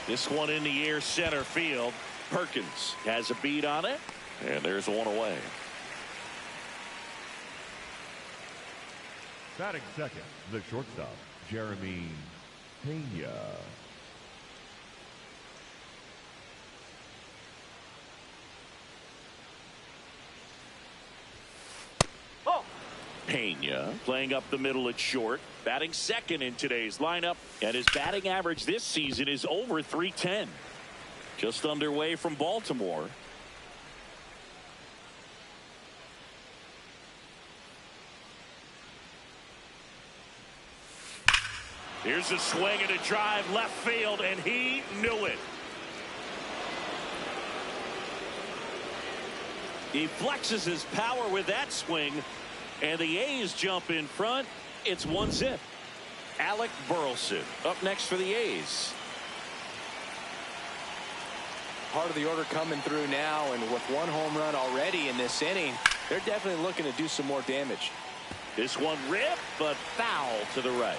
This one in the air, center field. Perkins has a beat on it, and there's one away. Batting second, the shortstop, Jeremy Pena. Pena playing up the middle at short, batting second in today's lineup, and his batting average this season is over .310. Just underway from Baltimore. Here's a swing and a drive left field, and he knew it. He flexes his power with that swing, and the A's jump in front. It's 1-0. Alec Burleson up next for the A's. Part of the order coming through now, and with one home run already in this inning, they're definitely looking to do some more damage. This one ripped, but foul to the right.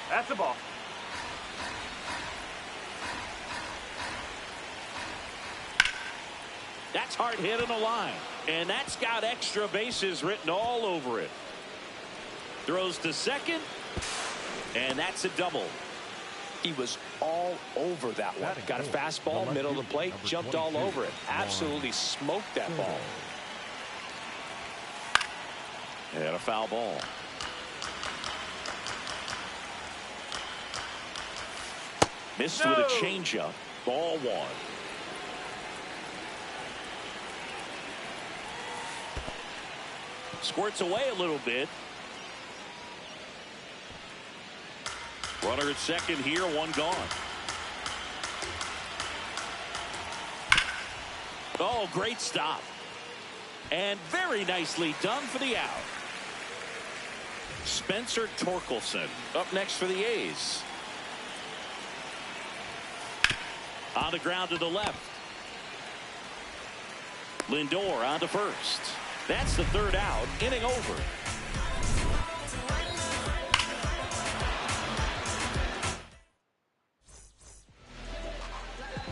That's the ball. That's hard hit on the line, and that's got extra bases written all over it. Throws to second, and that's a double. He was all over that one. Got a fastball, middle of the plate, jumped all over it. Absolutely smoked that ball. And a foul ball. Missed with a changeup. Ball one. Squirts away a little bit. Runner at second here, one gone. Oh, great stop. And very nicely done for the out. Spencer Torkelson up next for the A's. On the ground to the left. Lindor on to first. That's the third out. Inning over.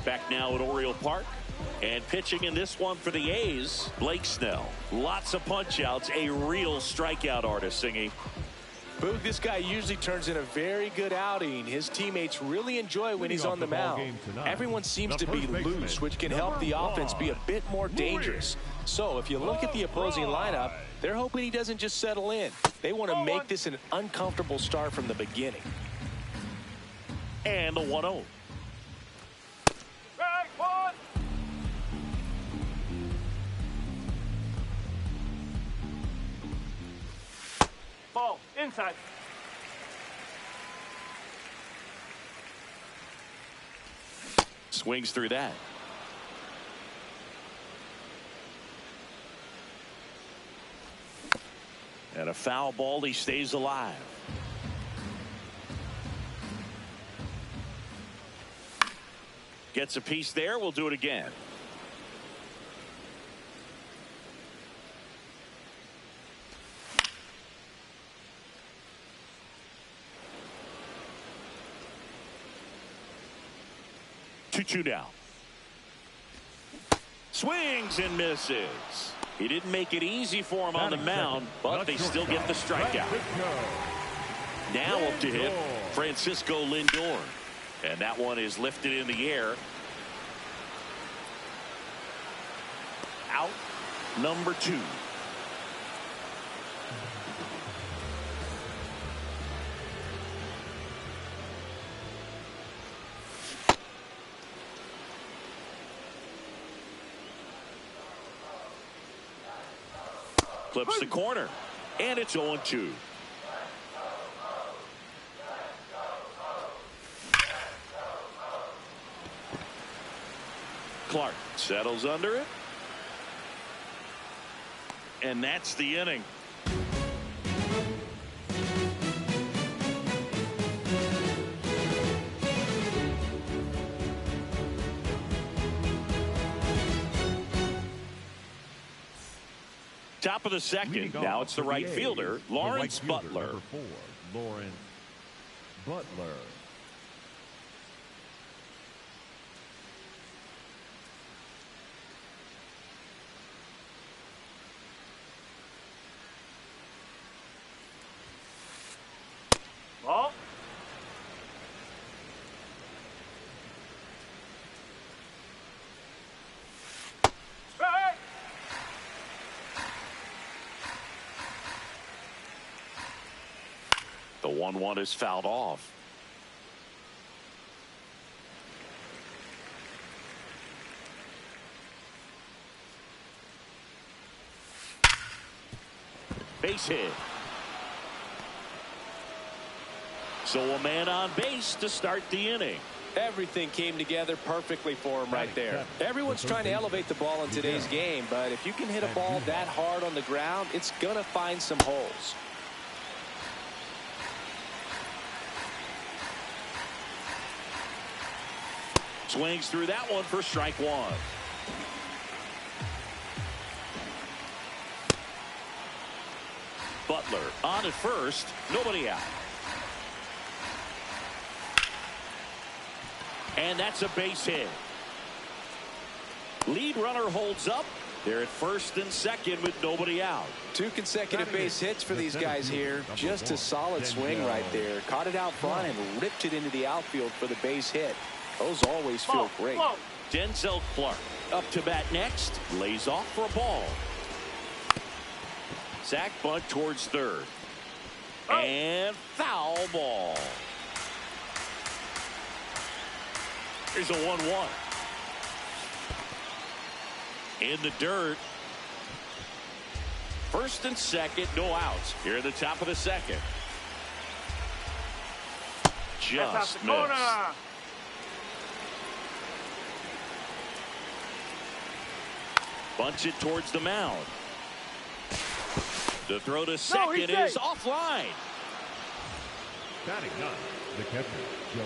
Back now at Oriole Park. And pitching in this one for the A's, Blake Snell. Lots of punch outs. A real strikeout artist, Singy. Boog, this guy usually turns in a very good outing. His teammates really enjoy when he's on the mound. Everyone seems to be loose, which can help the offense be a bit more dangerous. So if you look at the opposing lineup, they're hoping he doesn't just settle in. They want to make this an uncomfortable start from the beginning. And the 1-0. Ball inside. Swings through that. And a foul ball. He stays alive. Gets a piece there. We'll do it again. Two down. Swings and misses. He didn't make it easy for him on the mound, but they still get the strikeout. Now up to hit Francisco Lindor. And that one is lifted in the air. Out number 2. Clips the corner, and it's 0-2. Clark settles under it. And that's the inning. Top of the second. Now it's the right fielder, Lawrence Butler. Number 4, Lawrence Butler. Ball. Strike. The 1-1 is fouled off. Base hit. So a man on base to start the inning. Everything came together perfectly for him right there. Everyone's trying to elevate the ball in today's game, but if you can hit a ball that hard on the ground, it's going to find some holes. Swings through that one for strike one. Butler on at first, nobody out. And that's a base hit. Lead runner holds up. They're at first and second with nobody out. 2 consecutive base hits for these guys here. Just a solid swing right there. Caught it out front and ripped it into the outfield for the base hit. Those always feel great. Denzel Clark up to bat next. Lays off for a ball. Sack bunt towards third. And foul ball. Here's a 1-1. In the dirt. First and second, no outs. Here at the top of the second. Just missed. Bunts it towards the mound. The throw to second is offline. Batting up, the catcher, Jonah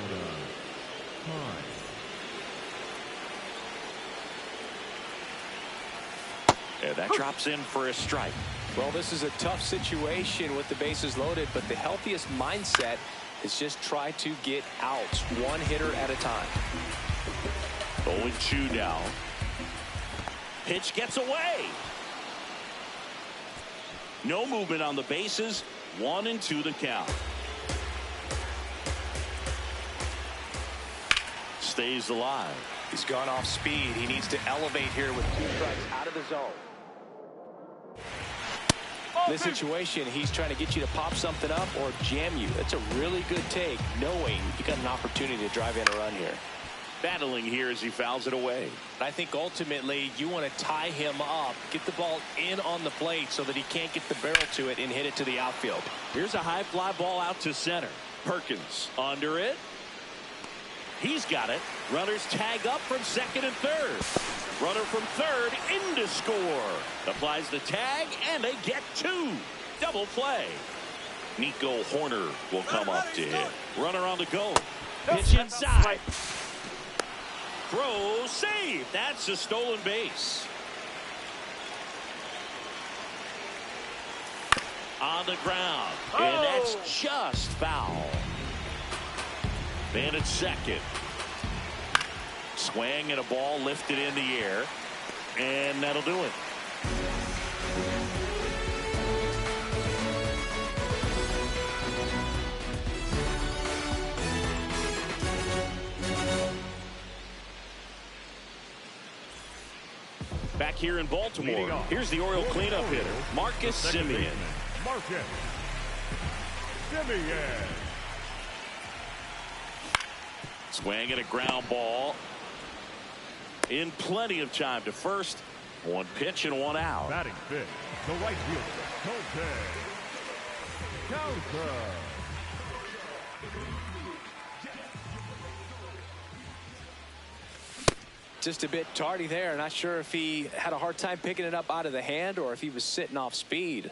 Hine. And that drops in for a strike. Well, this is a tough situation with the bases loaded, but the healthiest mindset is just try to get outs, one hitter at a time. 0-2 now. Pitch gets away. No movement on the bases. 1-2 the count. Stays alive. He's gone off speed. He needs to elevate here with 2 strikes out of the zone. This situation, he's trying to get you to pop something up or jam you. That's a really good take, knowing you got an opportunity to drive in a run here. Battling here as he fouls it away. I think ultimately you want to tie him up, get the ball in on the plate so that he can't get the barrel to it and hit it to the outfield. Here's a high fly ball out to center. Perkins under it. He's got it. Runners tag up from second and third. Runner from third in to score. Applies the tag, and they get 2. Double play. Nico Horner will come up to hit. Runner on the go. Pitch inside. Throw, save. That's a stolen base. On the ground. And that's just foul. Man at second. Swing and a ball lifted in the air. And that'll do it. Back here in Baltimore, here's the Oriole cleanup hitter, Marcus Semien. Marcus Semien. Swing and a ground ball. In plenty of time to first. 1 pitch and 1 out. Batting fifth, the right fielder, Coulter. Just a bit tardy there. Not sure if he had a hard time picking it up out of the hand or if he was sitting off speed.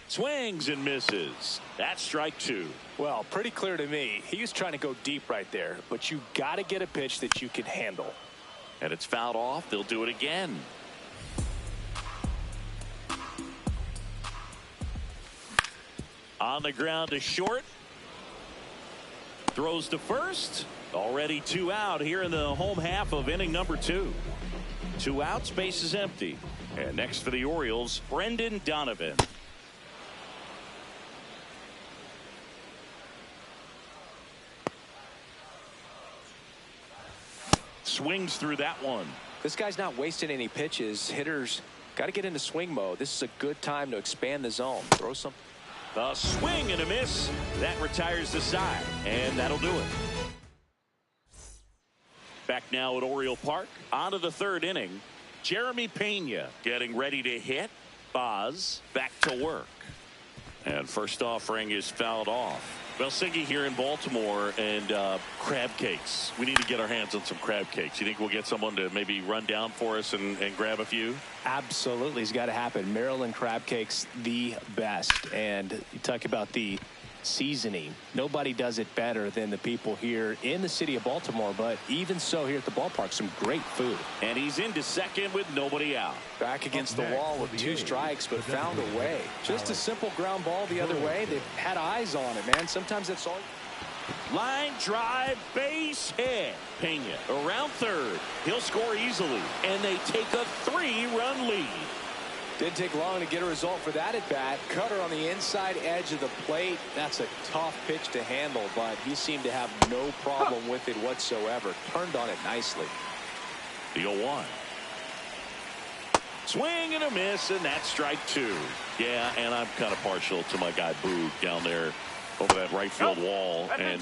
Swings and misses. That's strike 2. Well, pretty clear to me. He was trying to go deep right there, but you got to get a pitch that you can handle. And it's fouled off. They'll do it again. On the ground to short. Throws to first. Already 2 out here in the home half of inning number 2. 2 outs, base is empty. And next for the Orioles, Brendan Donovan. Swings through that one. This guy's not wasting any pitches. Hitters got to get into swing mode. This is a good time to expand the zone. Throw some. A swing and a miss. That retires the side, and that'll do it. Back now at Oriole Park. On to the 3rd inning. Jeremy Pena getting ready to hit. Boz back to work. And first offering is fouled off. Well, Siggy here in Baltimore, and crab cakes. We need to get our hands on some crab cakes. You think we'll get someone to maybe run down for us and grab a few? Absolutely. It's got to happen. Maryland crab cakes, the best. And you talk about the seasoning. Nobody does it better than the people here in the city of Baltimore. But even so, here at the ballpark, some great food. And he's into second with nobody out. Back against the wall with 2 strikes, but found a way. Just a simple ground ball the other way. They've had eyes on it, man. Sometimes that's all. Line drive, base hit. Pena around third. He'll score easily, and they take a 3-run lead. Didn't take long to get a result for that at bat. Cutter on the inside edge of the plate. That's a tough pitch to handle, but he seemed to have no problem with it whatsoever. Turned on it nicely. The 0-1. Swing and a miss, and that's strike 2. Yeah, and I'm kind of partial to my guy Boog down there over that right field wall, and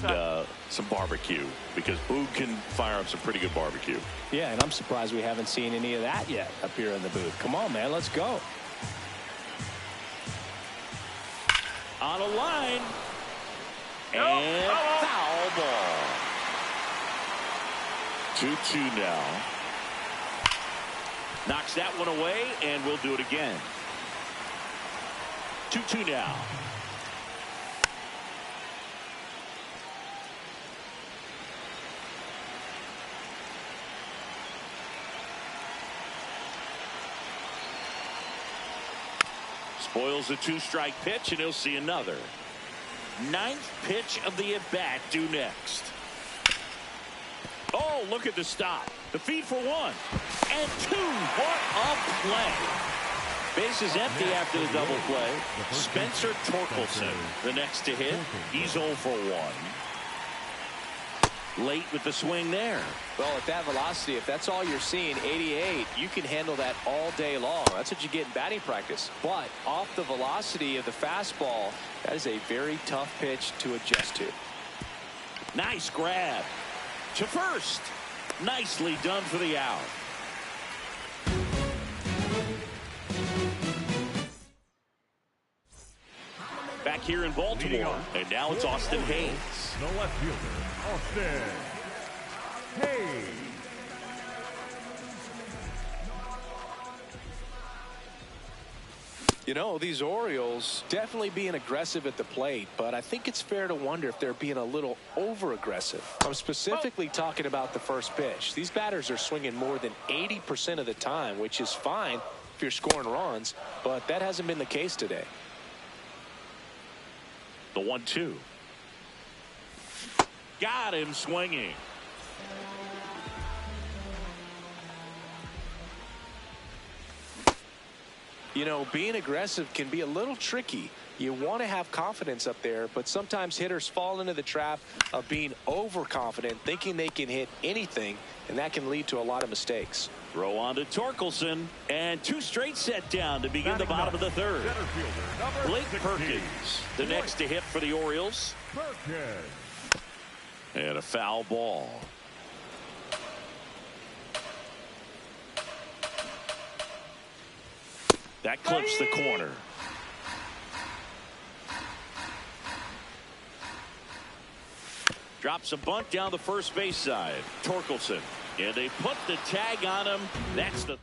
some barbecue, because Boog can fire up some pretty good barbecue. Yeah, and I'm surprised we haven't seen any of that yet up here in the booth. Come on, man, let's go. On a line, and foul ball. 2-2 now. Knocks that one away, and we'll do it again. 2-2 now. Spoils a 2-strike pitch, and he'll see another. 9th pitch of the at-bat due next. Oh, look at the stop. The feed for 1 and 2. What a play. Base is empty after the double play. Spencer Torkelson, the next to hit. He's 0 for 1. Late with the swing there. Well, at that velocity, if that's all you're seeing, 88, you can handle that all day long. That's what you get in batting practice. But off the velocity of the fastball, that is a very tough pitch to adjust to. Nice grab to first. Nicely done for the out. Back here in Baltimore, and now it's Austin Hayes. The left fielder, Austin Hayes. You know, these Orioles definitely being aggressive at the plate, but I think it's fair to wonder if they're being a little over-aggressive. I'm specifically talking about the first pitch. These batters are swinging more than 80% of the time, which is fine if you're scoring runs, but that hasn't been the case today. The 1-2. Got him swinging. You know, being aggressive can be a little tricky. You want to have confidence up there, but sometimes hitters fall into the trap of being overconfident, thinking they can hit anything, and that can lead to a lot of mistakes. Throw on to Torkelson, and 2 straight set down to begin the bottom of the 3rd. Blake Perkins, the next to hit for the Orioles. And a foul ball. That clips the corner. Drops a bunt down the first base side. Torkelson. And they put the tag on him. That's the third.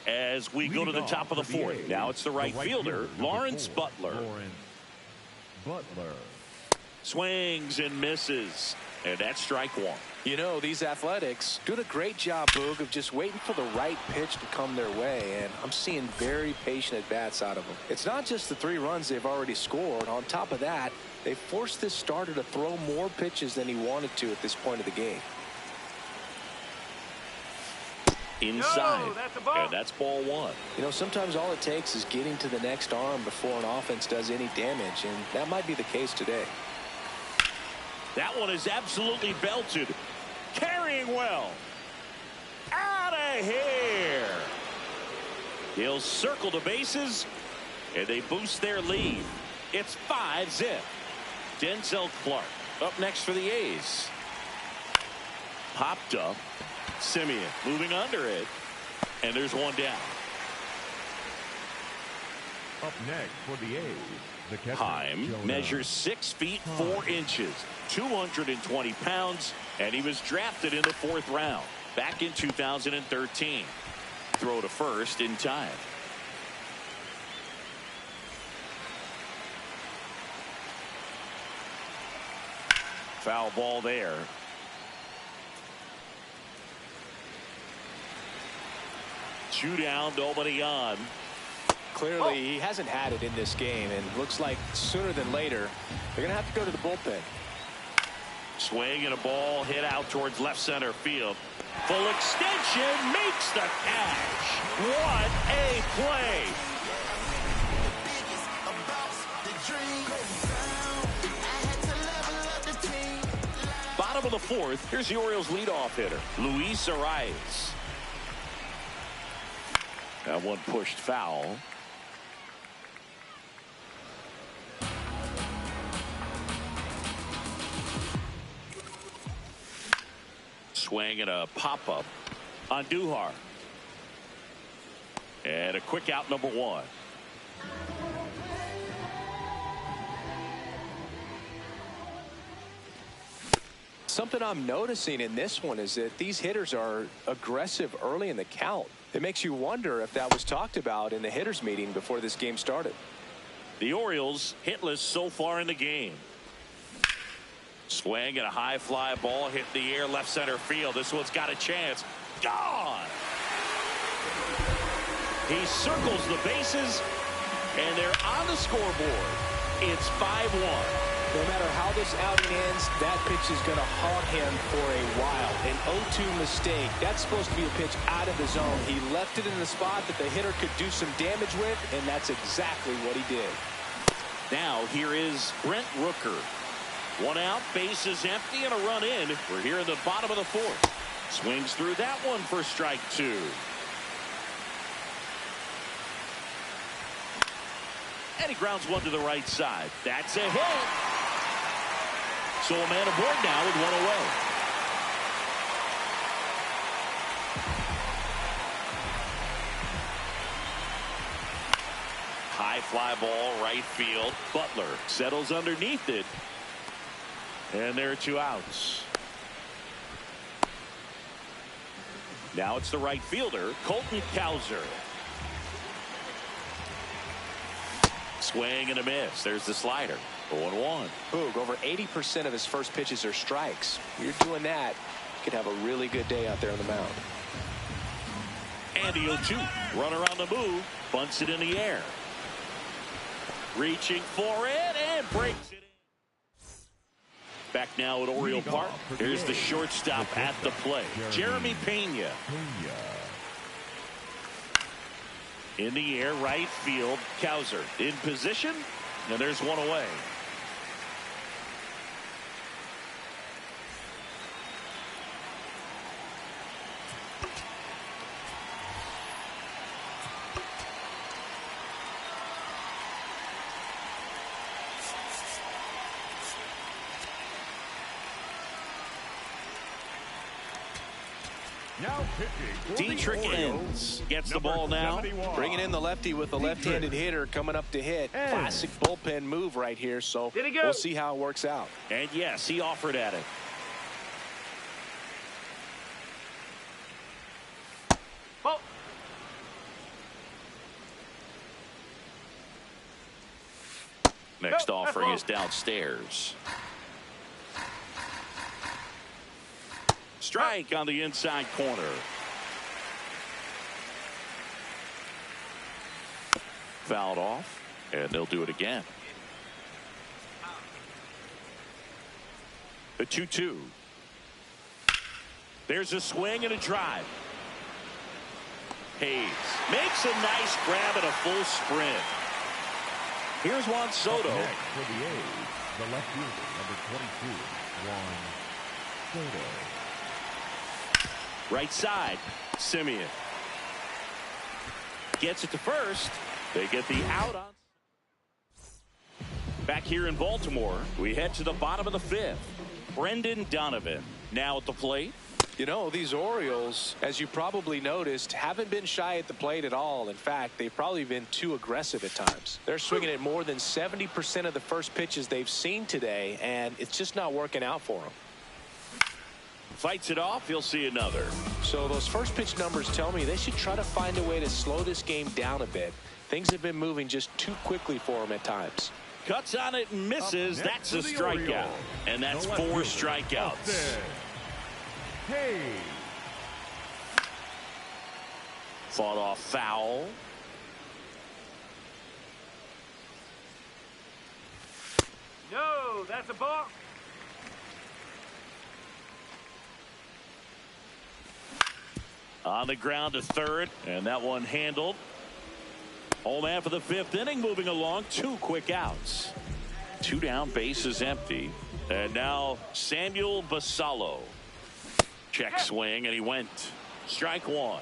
As we go to the top of the 4th. Now it's the right fielder, Lawrence Butler. Swings and misses. And that's strike one. You know, these Athletics doing a great job, Boog, of just waiting for the right pitch to come their way, and I'm seeing very patient at-bats out of them. It's not just the 3 runs they've already scored. On top of that, they forced this starter to throw more pitches than he wanted to at this point of the game. Inside, that's a ball. and that's ball 1. You know, sometimes all it takes is getting to the next arm before an offense does any damage, and that might be the case today. That one is absolutely belted. Carrying well. Out of here. He'll circle the bases, and they boost their lead. It's 5-zip. Denzel Clark up next for the A's. Popped up. Simeon moving under it, and there's one down. Up next for the A's, the catcher, Heim measures 6 feet 4 inches, 220 pounds, and he was drafted in the 4th round back in 2013. Throw to first in time. Foul ball there. Two down, nobody on. Clearly, he hasn't had it in this game, and looks like sooner than later, they're going to have to go to the bullpen. Swing and a ball hit out towards left center field. Full extension makes the catch. What a play. Bottom of the 4th, here's the Orioles leadoff hitter, Luis Arias. That one pushed foul. Swing and a pop-up on Duhar. And a quick out, number 1. Something I'm noticing in this one is that these hitters are aggressive early in the count. It makes you wonder if that was talked about in the hitters meeting before this game started. The Orioles hitless so far in the game. Swing and a high fly ball hit the air left center field. This one's got a chance. Gone. He circles the bases, and they're on the scoreboard. It's 5-1. No matter how this outing ends, that pitch is going to haunt him for a while. An 0-2 mistake. That's supposed to be a pitch out of the zone. He left it in the spot that the hitter could do some damage with, and that's exactly what he did. Now here is Brent Rooker. 1 out, bases empty, and a run in. We're here in the bottom of the 4th. Swings through that one for strike 2. And he grounds one to the right side. That's a hit. So a man aboard now with 1 away. High fly ball right field. Butler settles underneath it. And there are 2 outs. Now it's the right fielder, Colton Cowser. Swing and a miss. There's the slider. 0-1. Boog, over 80% of his first pitches are strikes. You're doing that, you could have a really good day out there on the mound. And the 0-2. Runner on the move. Bunts it in the air. Reaching for it and breaks it in. Back now at Oriole Park. Here's the shortstop at the plate, Jeremy Pena. In the air, right field, Cowser in position, and there's 1 away. Now pitching. Dietrich ends. Gets the ball now. Bringing in the lefty with the left-handed hitter coming up to hit. Classic bullpen move right here, so we'll see how it works out. And yes, he offered at it. Oh. Next offering is downstairs. Strike on the inside corner. Fouled off, and they'll do it again. The 2-2. There's a swing and a drive. Hayes makes a nice grab and a full sprint. Here's Juan Soto. For the A's, the left fielder, number 22, Juan Soto. Right side, Simeon. Gets it to first. They get the out on. Back here in Baltimore, we head to the bottom of the fifth. Brendan Donovan now at the plate. You know, these Orioles, as you probably noticed, haven't been shy at the plate at all. In fact, they've probably been too aggressive at times. They're swinging at more than 70% of the first pitches they've seen today, and it's just not working out for them. Fights it off. He'll see another. So those first pitch numbers tell me they should try to find a way to slow this game down a bit. Things have been moving just too quickly for them at times. Cuts on it and misses. That's a strikeout. And that's 4 strikeouts. Hey. Fought off foul. No, that's a balk. On the ground to third, and that one handled. Home man for the 5th inning, moving along. 2 quick outs. 2 down, bases empty. And now Samuel Basallo. Check swing, and he went. Strike 1.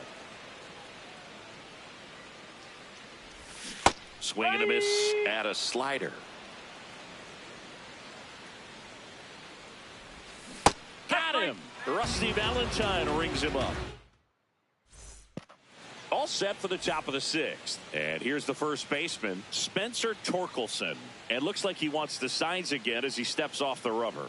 Swing and a miss at a slider. Got him. Rusty Valentine rings him up. All set for the top of the 6th. And here's the first baseman, Spencer Torkelson. And looks like he wants the signs again as he steps off the rubber.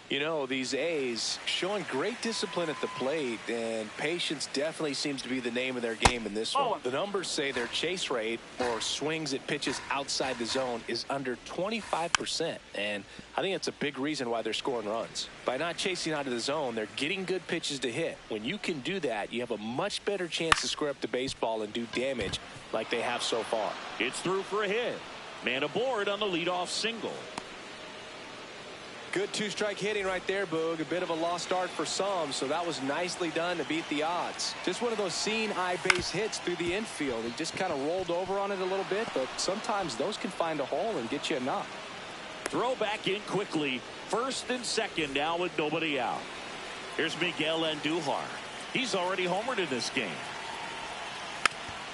You know, these A's showing great discipline at the plate, and patience definitely seems to be the name of their game in this one. The numbers say their chase rate or swings at pitches outside the zone is under 25%, and I think that's a big reason why they're scoring runs. By not chasing out of the zone, they're getting good pitches to hit. When you can do that, you have a much better chance to square up the baseball and do damage like they have so far. It's through for a hit. Man aboard on the leadoff single. Good 2-strike hitting right there, Boog. A bit of a lost start for some, so that was nicely done to beat the odds. Just one of those seeing eye base hits through the infield. He just kind of rolled over on it a little bit, but sometimes those can find a hole and get you a knock. Throw back in quickly. 1st and 2nd now with nobody out. Here's Miguel Andujar. He's already homered in this game.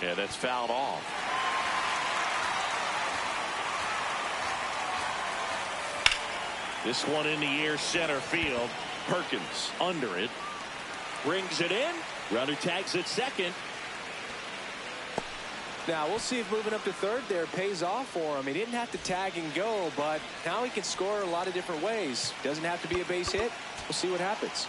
Yeah, that's fouled off. This one in the air, center field. Perkins under it. Brings it in. Runner tags at 2nd. Now, we'll see if moving up to 3rd there pays off for him. He didn't have to tag and go, but now he can score a lot of different ways. Doesn't have to be a base hit. We'll see what happens.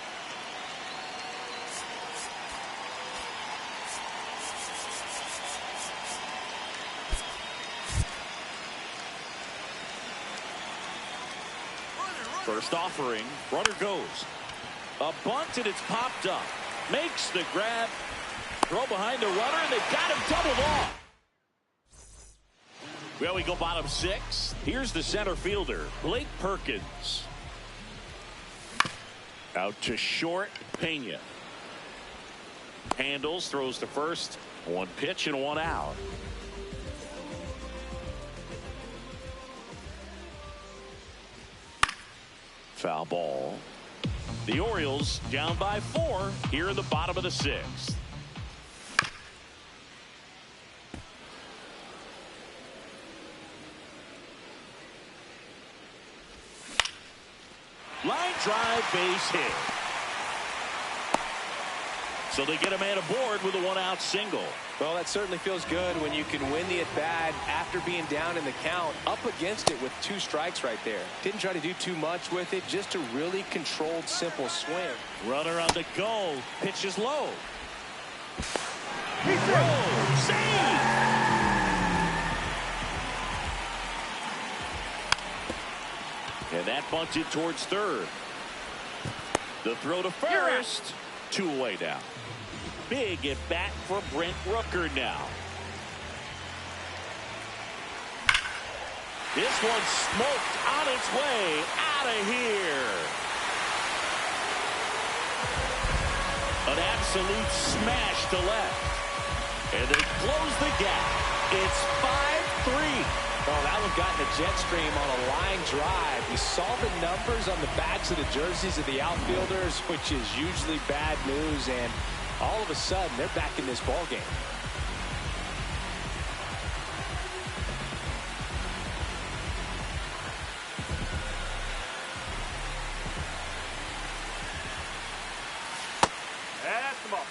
First offering, runner goes. A bunt, and it's popped up. Makes the grab. Throw behind the runner, and they've got him doubled off. Well, we go bottom 6. Here's the center fielder, Blake Perkins. Out to short, Pena. Handles, throws to first. 1 pitch and 1 out. Foul ball. The Orioles down by 4 here in the bottom of the 6th. Line drive, base hit. So they get a man aboard with a 1-out single. Well, that certainly feels good when you can win the at-bat after being down in the count, up against it with 2 strikes right there. Didn't try to do too much with it, just a really controlled, simple swing. Runner on the go. Pitch is low. Throw. Save. And that bunted towards third. The throw to first. 2 away now. Big at bat for Brent Rooker now. This one smoked on its way out of here. An absolute smash to left. And they close the gap. It's 5-3. Well, that one got in the jet stream on a line drive. We saw the numbers on the backs of the jerseys of the outfielders, which is usually bad news. And all of a sudden, they're back in this ball game. That's the ball.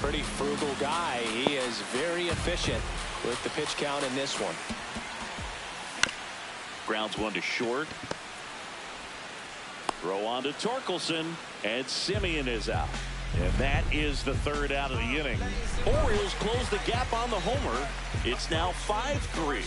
Pretty frugal guy. He is very efficient with the pitch count in this one. Grounds one to short. Throw on to Torkelson, and Simeon is out. And that is the third out of the inning. Orioles close the gap on the homer. It's now 5-3.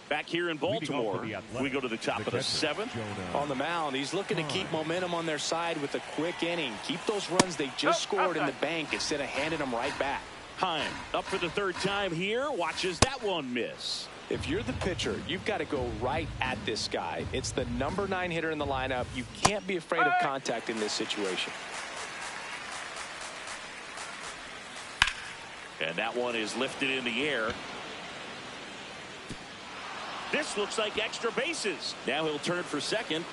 Back here in Baltimore, we go to the top of the 7th. On the mound, he's looking to keep momentum on their side with a quick inning. Keep those runs they just scored in the bank instead of handing them right back. Heim up for the third time here. Watches that one miss. If you're the pitcher, you've got to go right at this guy. It's the number 9 hitter in the lineup. You can't be afraid of contact in this situation. And that one is lifted in the air. This looks like extra bases. Now he'll turn for second.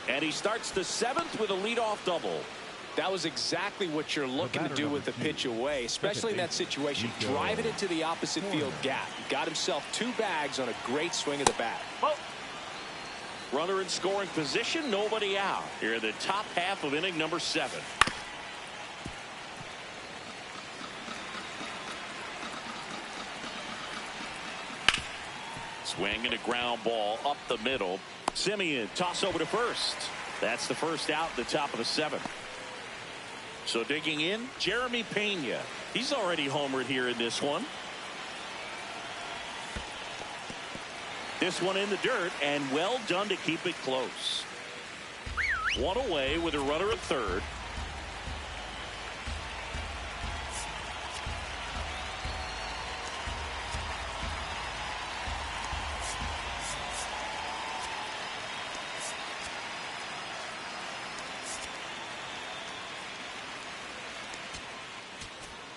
And he starts the 7th with a leadoff double. That was exactly what you're looking to do with the pitch away, especially in that situation. Driving it to the opposite field gap. He got himself 2 bags on a great swing of the bat. Oh. Runner in scoring position, nobody out. Here in the top half of inning number 7. Swing and a ground ball up the middle. Simeon toss over to first. That's the first out at the top of the 7th. So digging in, Jeremy Pena. He's already homered here in this one. This one in the dirt, and well done to keep it close. 1 away with a runner at third.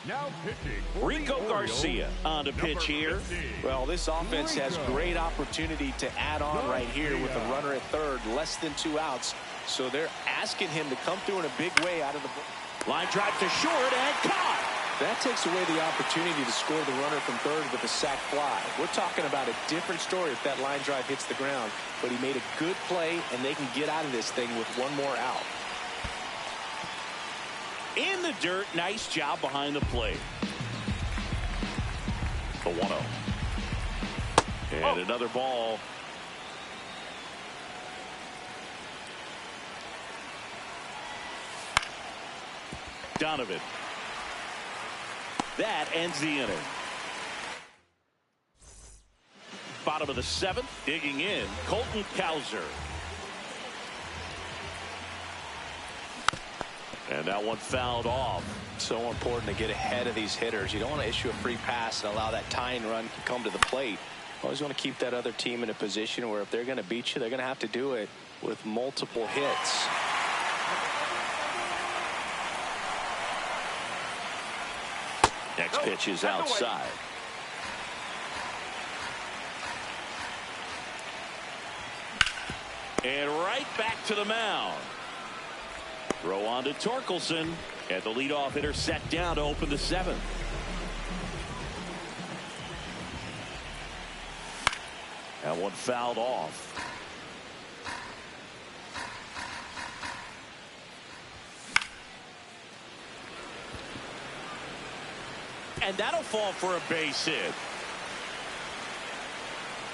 Now pitching Rico Garcia on to pitch here. Well, this offense has great opportunity to add on right here with a runner at third, less than 2 outs. So they're asking him to come through in a big way out of the Line drive to short and caught. That takes away the opportunity to score the runner from third with a sac fly. We're talking about a different story if that line drive hits the ground. But he made a good play, and they can get out of this thing with 1 more out. In the dirt, nice job behind the plate. The 1-0. And another ball. Donovan. That ends the inning. Bottom of the 7th, digging in, Colton Cowser. And that one fouled off. So important to get ahead of these hitters. You don't want to issue a free pass and allow that tying run to come to the plate. Always want to keep that other team in a position where if they're going to beat you, they're going to have to do it with multiple hits. Next pitch is outside. And right back to the mound. Throw on to Torkelson, and the leadoff hitter set down to open the 7th. That one fouled off. And that'll fall for a base hit.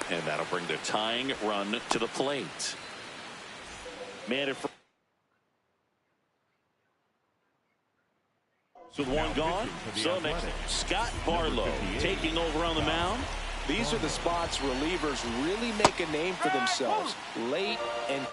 And that'll bring the tying run to the plate. Man in front. With one gone, so next, Scott Barlow taking over on the mound. These are the spots relievers really make a name for themselves. Late and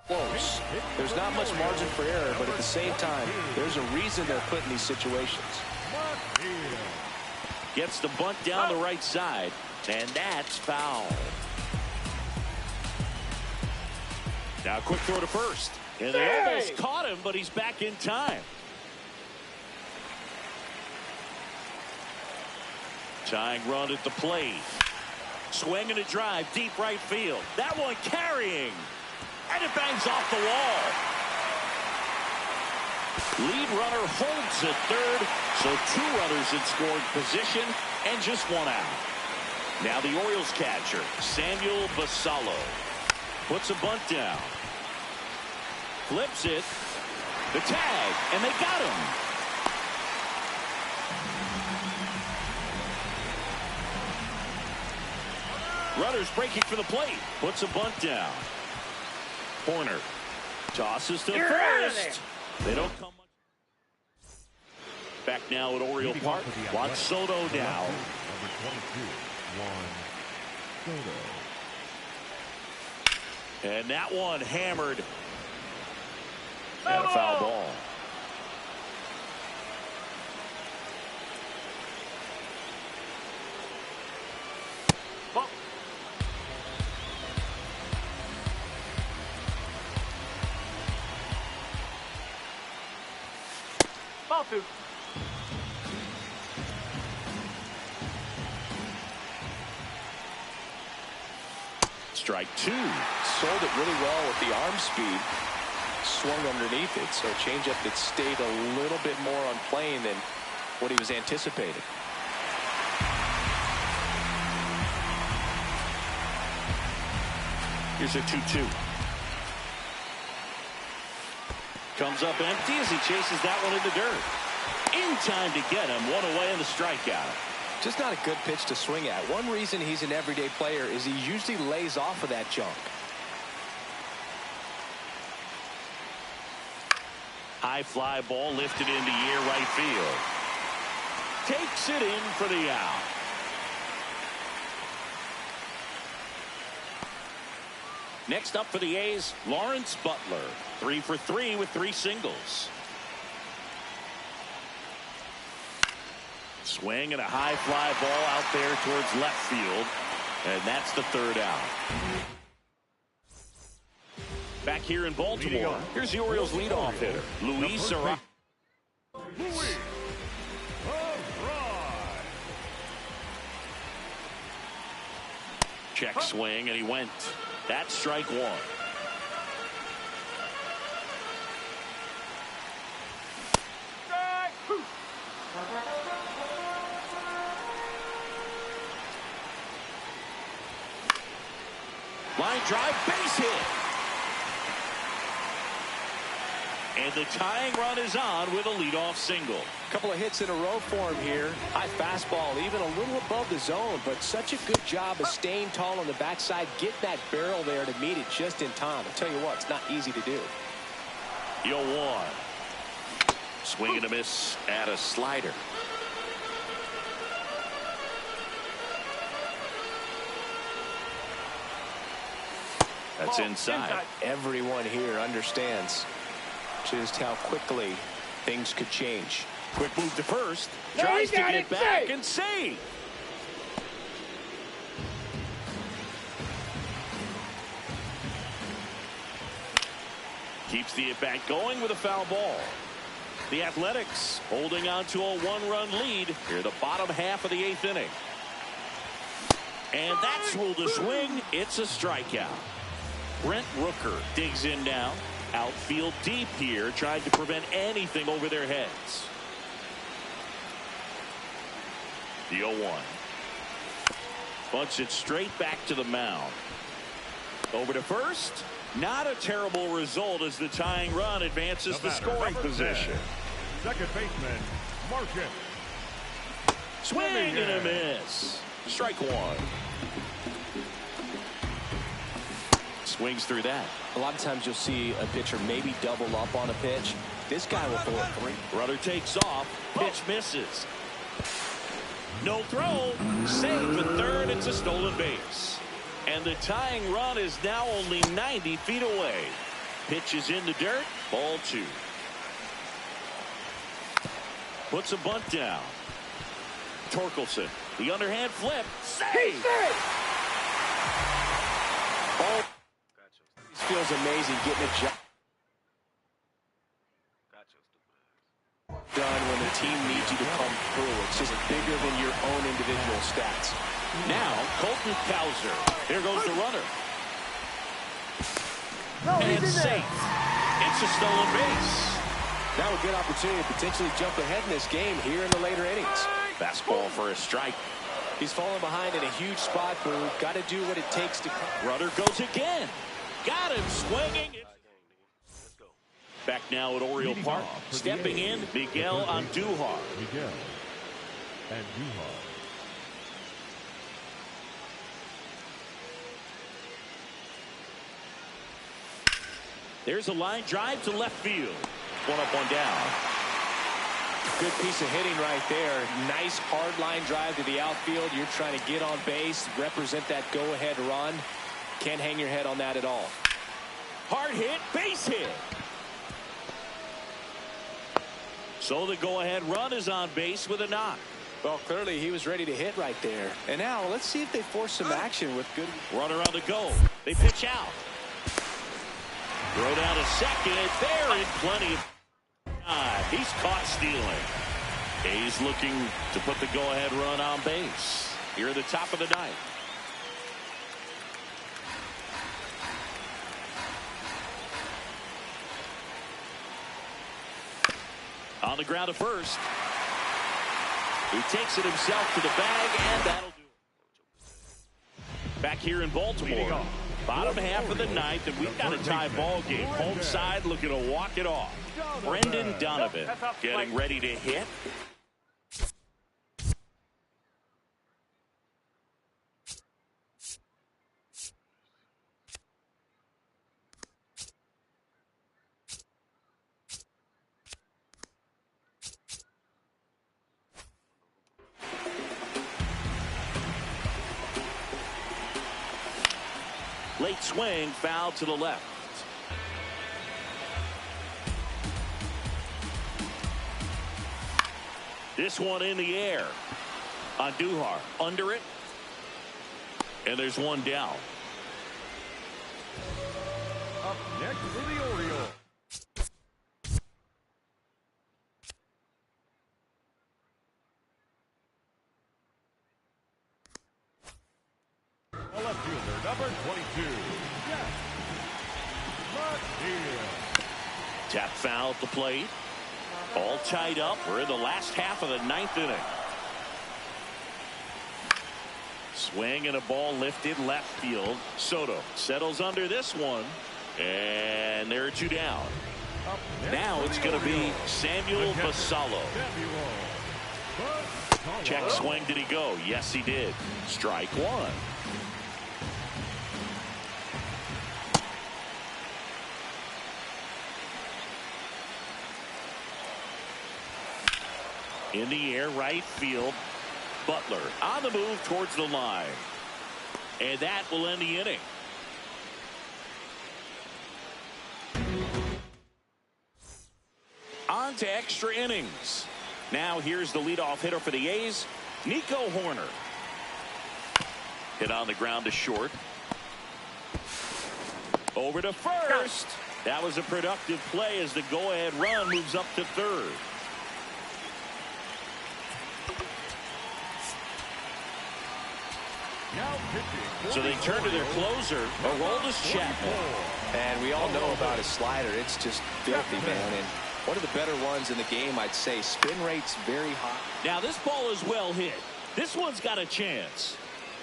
close. There's not much margin for error, but at the same time, there's a reason they're put in these situations. Gets the bunt down the right side, and that's foul. Now quick throw to first. And they almost caught him, but he's back in time. Tying run at the plate. Swing and a drive, deep right field. That one carrying. And it bangs off the wall. Lead runner holds at third, so 2 runners in scoring position and just 1 out. Now the Orioles catcher, Samuel Basallo, puts a bunt down. Flips it. The tag, and they got him. Runners breaking for the plate. Puts a bunt down. Corner. Tosses to first. They don't come much. Back now at Oriole Park. Juan Soto now. Number 22, Juan Soto. And that one hammered. And a foul ball. Ball 2. Strike 2. Sold it really well with the arm speed. Swung underneath it, so changeup that stayed a little bit more on plane than what he was anticipating. Here's a 2-2. Comes up empty as he chases that one in the dirt. In time to get him. 1 away in the strikeout. Just not a good pitch to swing at. One reason he's an everyday player is he usually lays off of that junk. High fly ball lifted into air right field. Takes it in for the out. Next up for the A's, Lawrence Butler. 3 for 3 with 3 singles. Swing and a high fly ball out there towards left field. And that's the 3rd out. Back here in Baltimore, here's the Orioles leadoff hitter, Luis Arraez. Check swing, and he went. That's strike 1. Line drive, base hit. And the tying run is on with a leadoff single. A couple of hits in a row for him here. High fastball, even a little above the zone, but such a good job of staying tall on the backside, getting that barrel there to meet it just in time. I'll tell you what, it's not easy to do. 0-1. Swing and a miss at a slider. That's inside. Everyone here understands just how quickly things could change. Quick move to first. Tries to get back and save. Keeps the at-bat going with a foul ball. The Athletics holding on to a 1-run lead here the bottom half of the 8th inning. And that's ruled a swing. It's a strikeout. Brent Rooker digs in now. Outfield deep here, trying to prevent anything over their heads. The 0-1. Bunts it straight back to the mound. Over to first. Not a terrible result as the tying run advances the scoring position. 10, second baseman, Marcus. Swing and a miss. Strike one. Swings through that. A lot of times you'll see a pitcher maybe double up on a pitch. This guy will throw it 3. Runner takes off. Pitch misses. No throw. Save at third. It's a stolen base. And the tying run is now only 90 feet away. Pitch is in the dirt. Ball 2. Puts a bunt down. Torkelson. The underhand flip. Save. Ball. This feels amazing getting a job done when the team needs you to come through. It's just bigger than your own individual stats. Now, Colton Cowser. Here goes the runner. And safe. It's a stolen base. Now a good opportunity to potentially jump ahead in this game here in the later innings. Fastball for a strike. He's falling behind in a huge spot, Boo. Got to do what it takes to come. Runner goes again. Got him swinging. Back now at Oriole Park. Stepping in, Miguel Andujar. Miguel Andujar. There's a line drive to left field. One up, one down. Good piece of hitting right there. Nice hard line drive to the outfield. You're trying to get on base, represent that go-ahead run. Can't hang your head on that at all. Hard hit, base hit. So the go-ahead run is on base with a knock. Well, clearly he was ready to hit right there. And now let's see if they force some action with good. Runner on the go. They pitch out. Throw down to second. There in plenty of time. He's caught stealing. Hayes looking to put the go-ahead run on base. Here at the top of the ninth. On the ground to first. He takes it himself to the bag, and that'll do it. Back here in Baltimore. Bottom half of the ninth, and we've got a tie ball game. Home side looking to walk it off. Brendan Donovan getting ready to hit. Late swing, foul to the left. This one in the air. Andujar under it. And there's one down. Up next for the Orioles. A left fielder, number 22. Tap foul at the plate. All tied up. We're in the last half of the ninth inning. Swing and a ball lifted left field. Soto settles under this one. And there are two down. Now it's going to be Samuel Basallo. Check swing. Did he go? Yes, he did. Strike one. In the air, right field. Butler on the move towards the line. And that will end the inning. On to extra innings. Now here's the leadoff hitter for the A's, Nico Horner. Hit on the ground to short. Over to first. That was a productive play as the go-ahead run moves up to third. Now pitching So they turn to their closer, Aroldis Chapman. And we all know about his slider. It's just filthy, man. And one of the better ones in the game, I'd say. Spin rate's very high. Now this ball is well hit. This one's got a chance.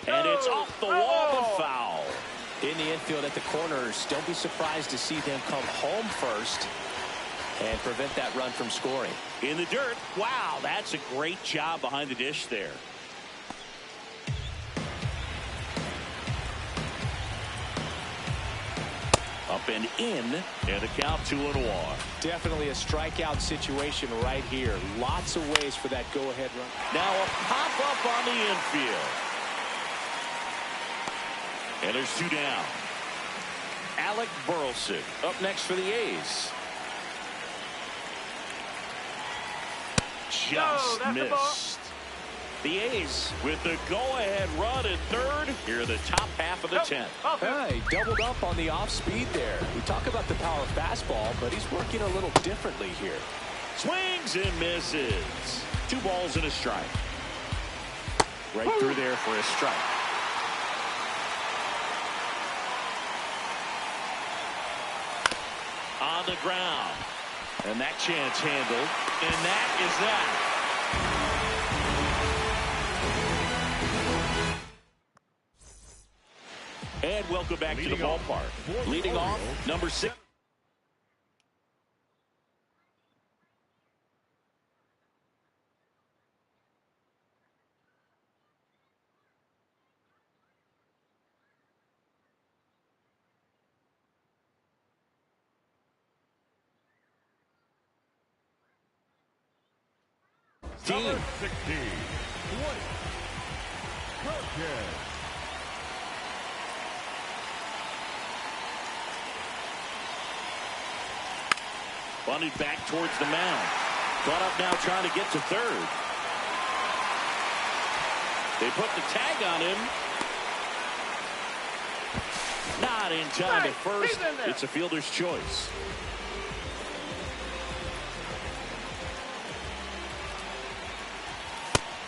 And it's off the wall, but foul. In the infield at the corners, don't be surprised to see them come home first and prevent that run from scoring. In the dirt. Wow, that's a great job behind the dish there. Up and in, and a count 2-1. Definitely a strikeout situation right here. Lots of ways for that go-ahead run. Now a pop-up on the infield. And there's 2 down. Alec Burleson up next for the A's. Just missed. The A's with the go-ahead run at third. Here in the top half of the 10th. Hey, doubled up on the off-speed there. We talk about the power fastball, but he's working a little differently here. Swings and misses. 2 balls and a strike. Right through there for a strike. On the ground. And that chance handled. And that is that. And welcome back to the ballpark. Leading off, number 6. Number 16, 20. Kirkhead. Bunted back towards the mound. Brought up now trying to get to third. They put the tag on him. Not in time at first. It's a fielder's choice.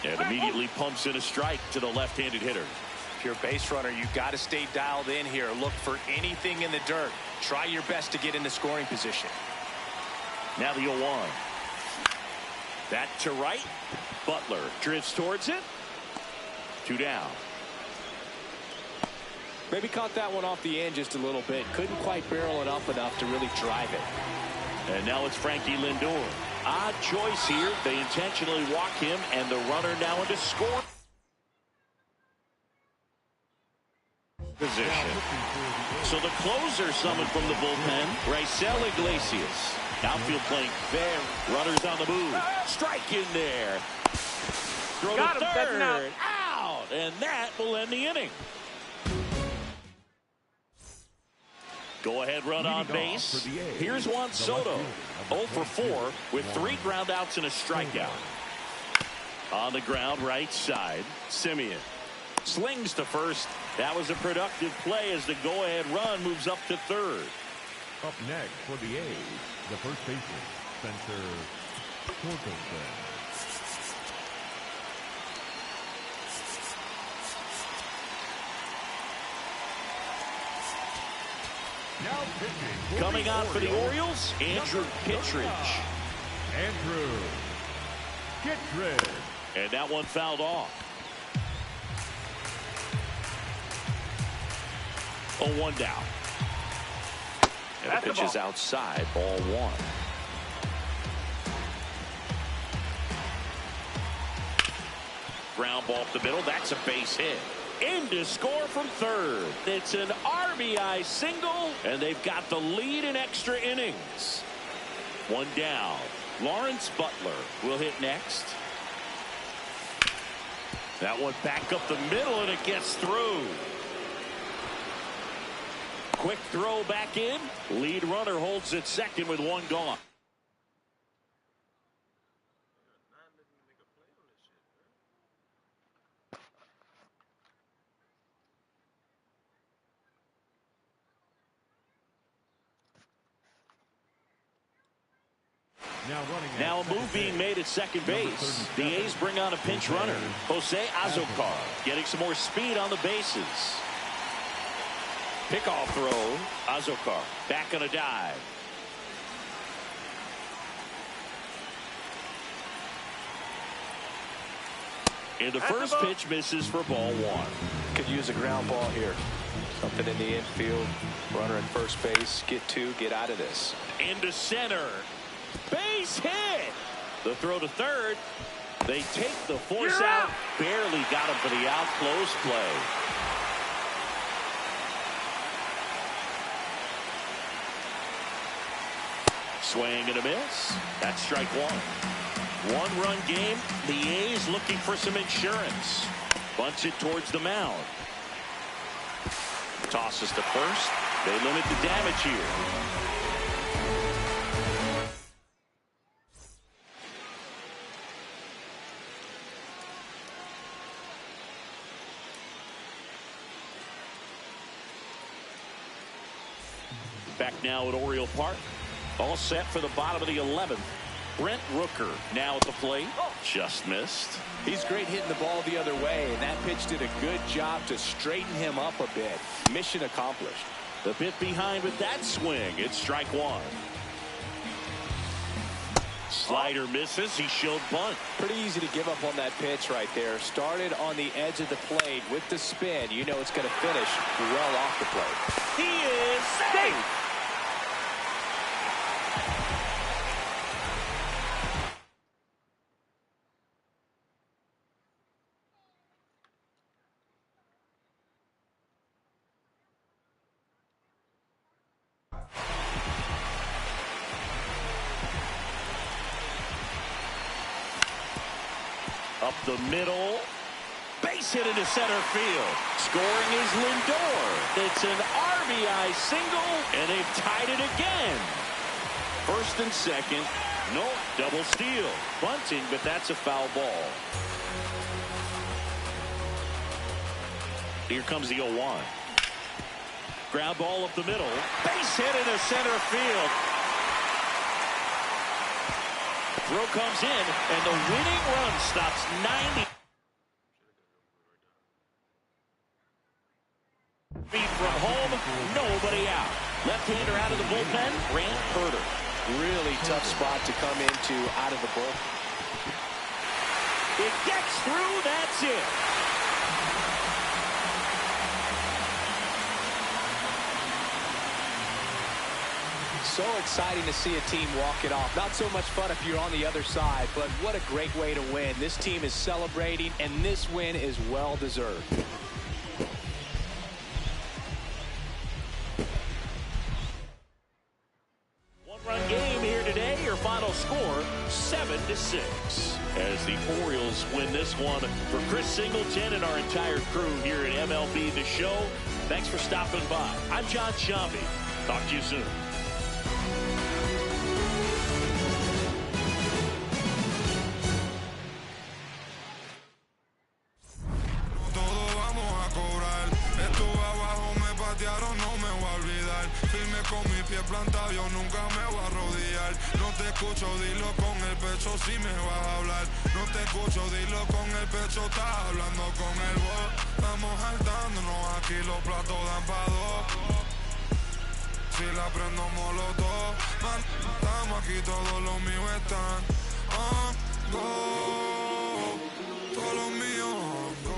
And immediately pumps in a strike to the left-handed hitter. If you're a base runner, you've got to stay dialed in here. Look for anything in the dirt. Try your best to get into scoring position. Now the 0-1. That to right. Butler drifts towards it. 2 down. Maybe caught that one off the end just a little bit. Couldn't quite barrel it up enough to really drive it. And now it's Frankie Lindor. Odd choice here. They intentionally walk him, and the runner now into score position. So the closer summoned from the bullpen, Raisel Iglesias. Outfield playing fair. Runners on the move. Strike in there. Throw to third. Out. And that will end the inning. Go ahead run on base. Here's Juan Soto. 0 for 4 with 3 ground outs and a strikeout. On the ground right side. Simeon slings to first. That was a productive play as the go-ahead run moves up to third. Up next for the A's, the first baseman, Spencer Torkelson. Now pitching. Coming out for the Orioles, Andrew Kittredge. Andrew Kittredge. And that one fouled off. 0-1 down. And the pitch is outside, ball 1. Ground ball up the middle. That's a base hit. In to score from third. It's an RBI single, and they've got the lead in extra innings. 1 down. Lawrence Butler will hit next. That one back up the middle, and it gets through. Quick throw back in. Lead runner holds at second with 1 gone. Now a move being made at second base. The A's bring on a pinch runner, Jose Azocar, getting some more speed on the bases. Pickoff throw. Azokar back on a dive. And the first pitch misses for ball one. Could use a ground ball here. Something in the infield. Runner at first base. Get two. Get out of this. Into center. Base hit. The throw to third. They take the force out. Barely got him for the out. Close play. Swing and a miss. That's strike one. One-run game. The A's looking for some insurance. Bunts it towards the mound. Tosses to first. They limit the damage here. Back now at Oriole Park. All set for the bottom of the 11th. Brent Rooker now at the plate. Just missed. He's great hitting the ball the other way, and that pitch did a good job to straighten him up a bit. Mission accomplished. The bit behind with that swing. It's strike one. Slider misses. He showed bunt. Pretty easy to give up on that pitch right there. Started on the edge of the plate with the spin. You know it's going to finish well off the plate. He is safe. Up the middle. Base hit into center field. Scoring is Lindor. It's an RBI single, and they've tied it again. First and second. No, double steal. Bunting, but that's a foul ball. Here comes the 0-1. Ground ball up the middle. Base hit into center field. Throw comes in, and the winning run stops 90 feet from home. Nobody out. Left-hander out of the bullpen. Grant Herter. Really tough spot to come into out of the bullpen. It gets through. That's it. So exciting to see a team walk it off. Not so much fun if you're on the other side, but what a great way to win. This team is celebrating, and this win is well deserved. One-run game here today. Your final score, 7-6. As the Orioles win this one. For Chris Singleton and our entire crew here at MLB The Show, thanks for stopping by. I'm John Shambi. Talk to you soon. Plantado, yo nunca me voy a arrodillar. No te escucho, dilo con el pecho si me vas a hablar. No te escucho, dilo con el pecho, estás hablando con el voz. Estamos saltándonos aquí, los platos dan pa' dos. Si la prendo molotov, man, estamos aquí, todos los míos están on go. Todos los míos on go.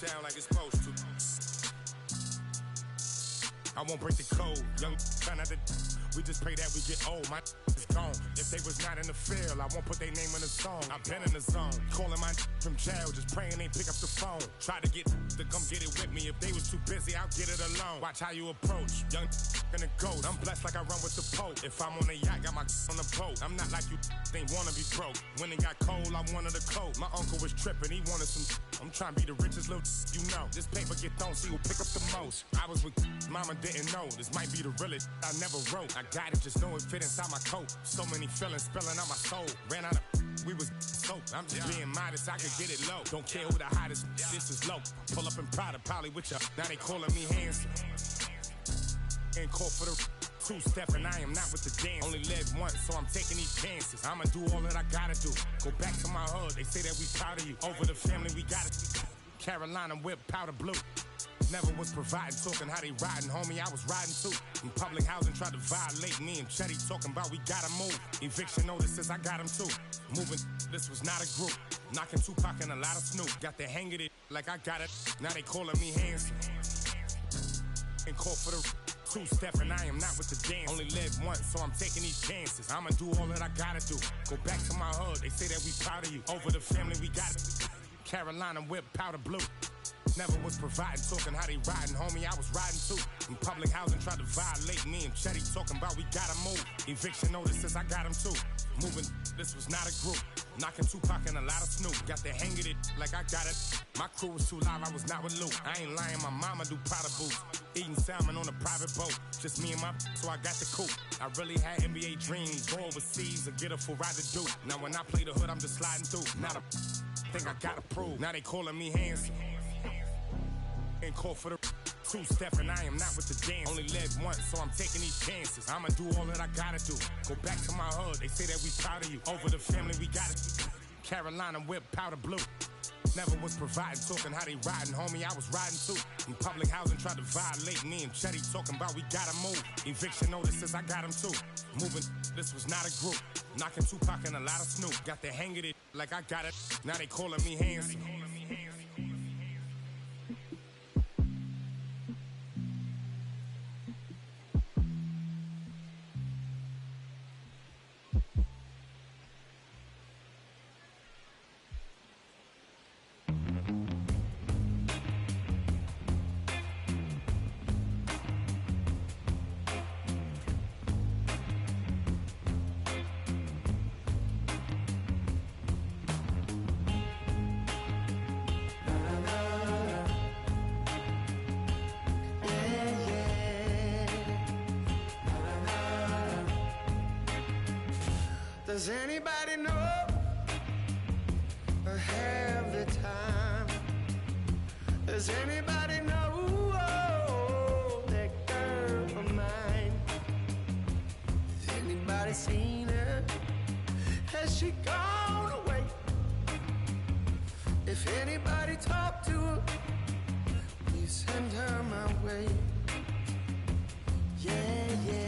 Sound like it's supposed to. I won't break the code. Young trying not to. We just pray that we get old. My is gone. If they was not in the field, I won't put their name in the song. I've been in the zone. Calling my from jail, just praying they pick up the phone. Try to get to come get it with me. If they was too busy, I'll get it alone. Watch how you approach. Young in the ghost. I'm blessed like I run with the Pope. If I'm on a yacht, got my on the boat. I'm not like you, they wanna be broke. When it got cold, I wanted a coat. My uncle was tripping, he wanted some. I'm trying to be the richest little you know. This paper get thrown, see who pick up the most. I was with mama, didn't know. This might be the realest I never wrote. I got it, just know it fit inside my coat. So many feelings spilling out my soul. Ran out of we was soaked. I'm just being modest, I could get it low. Don't care who the hottest, this is low. Pull up in Prada, probably with ya. Now they calling me hands. And call for the two-step and I am not with the dance. Only live once, so I'm taking these chances. I'ma do all that I gotta do. Go back to my hood, they say that we proud of you. Over the family, we got it. Carolina whip, powder blue. Never was providing, talking how they riding, homie, I was riding too. In public housing, tried to violate me and Chetty talking about we gotta move. Eviction notices, I got them too. Moving, this was not a group. Knocking Tupac and a lot of Snoop. Got the hang of it like I got it. Now they calling me handsome. And call for the two-step and I am not with the dance. Only live once, so I'm taking these chances. I'ma do all that I gotta do. Go back to my hood, they say that we proud of you. Over the family, we got it. Carolina whip, powder blue. Never was providing, talking how they riding, homie, I was riding too. In public housing, tried to violate me and Chetty talking about we gotta move. Eviction notices, I got them too. Moving, this was not a group. Knocking Tupac and a lot of Snoop. Got the hang of it like I got it. My crew was too live, I was not with Luke. I ain't lying, my mama do Prada boots. Eating salmon on a private boat. Just me and my so I got the coupe. I really had NBA dreams, go overseas or get a full ride to do. Now when I play the hood, I'm just sliding through. Not a thing I gotta prove. Now they calling me handsome. And call for the two-step and I am not with the dance. Only live once, so I'm taking these chances. I'ma do all that I gotta do. Go back to my hood, they say that we proud of you. Over the family, we got it. Carolina whip, powder blue. Never was providing, talking how they riding, homie, I was riding too. In public housing, tried to violate me and Chetty talking about we gotta move. Eviction notices, I got them too. Moving, this was not a group. Knocking Tupac and a lot of Snoop. Got the hang of it like I got it. Now they calling me handsome. Does anybody know or have the time? Does anybody know that girl of mine? Has anybody seen her? Has she gone away? If anybody talked to her, please send her my way. Yeah, yeah.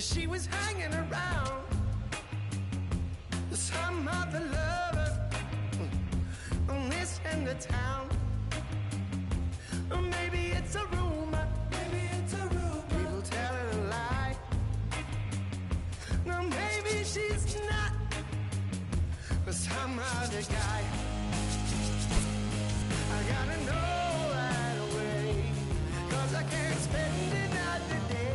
She was hanging around some other lover on this end of town. Or maybe it's a rumor. Maybe it's a rumor. People telling a lie. No, maybe she's not some other guy. I gotta know right away, 'cause I can't spend another day.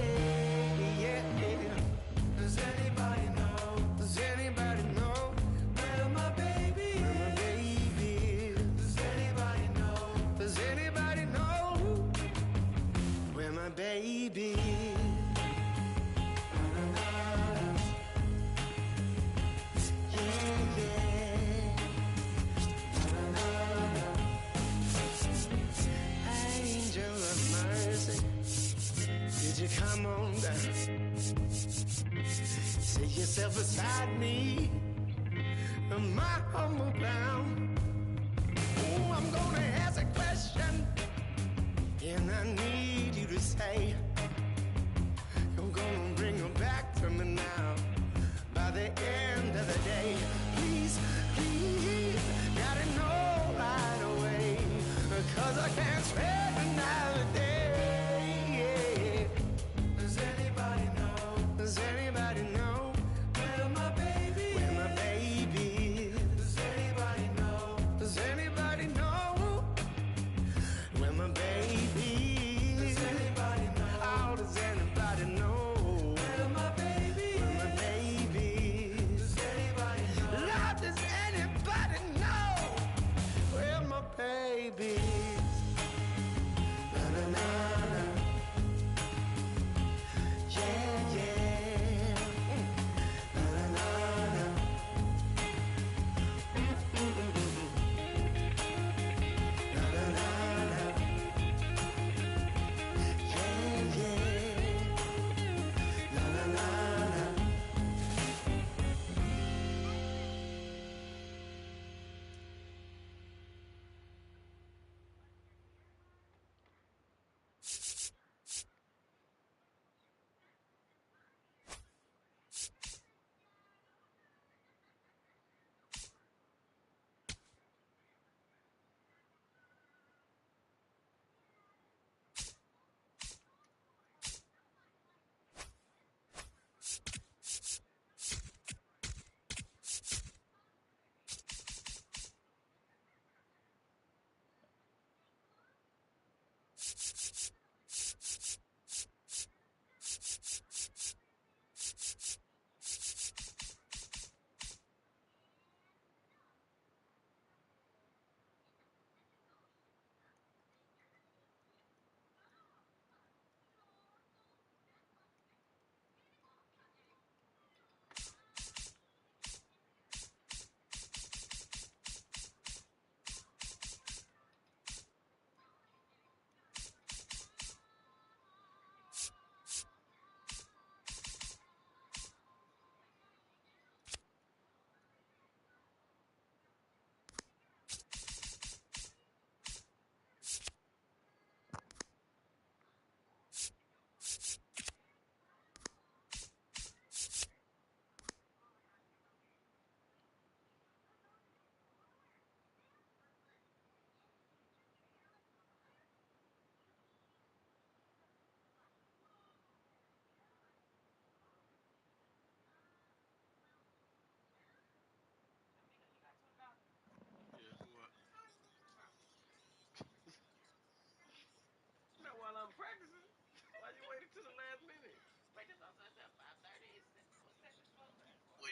Does anybody know? Does anybody know where my baby is? Where my baby is? Does anybody know? Does anybody know where my baby is? Yeah, yeah. Angel of mercy, did you come on down? Sit yourself beside me on my humble ground. Oh, I'm gonna ask a question, and I need you to say you're gonna bring her back to me now by the end of the day. Please, please, gotta know right away, 'cause I can't spend another day. Yeah. Does anybody know? Does anybody know?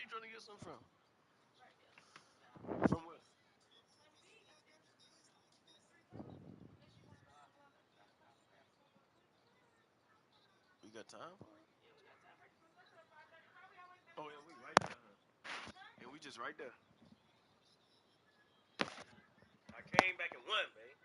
you trying to get some from? From where? We got time for it? Oh, yeah, we right there. And we just right there. I came back and won, man.